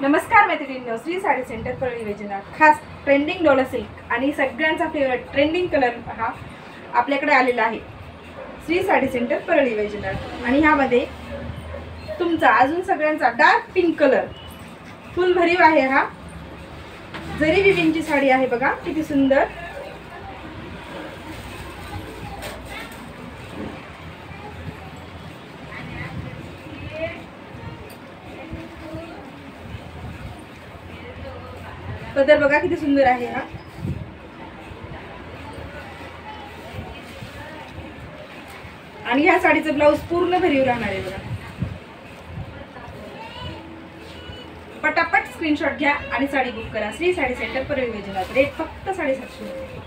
नमस्कार मैत्रिणींनो, श्री साडी सेंटर परळी वैजनाथ खास ट्रेंडिंग डोला सिल्क आणि सगळ्यांचा फेवरेट ट्रेंडिंग कलर हा आपल्याकडे आलेला आहे श्री साडी सेंटर परळी वैजनाथ। आणि ह्यामध्ये तुमचा अजून सगळ्यांचा डार्क पिंक कलर फुल भरीव आहे। हा जरी विविंगची साडी आहे, बघा किती सुंदर। पदर बघा किती सुंदर आहे हा। आणि ह्या साडीचं ब्लाउज पूर्ण भरीव राहणार आहे बघा। पटापट स्क्रीनशॉट घ्या आणि साडी बुक करा। श्री साडी सेंटर परळी वैजनाथ। रेट फक्त 750 रुपये।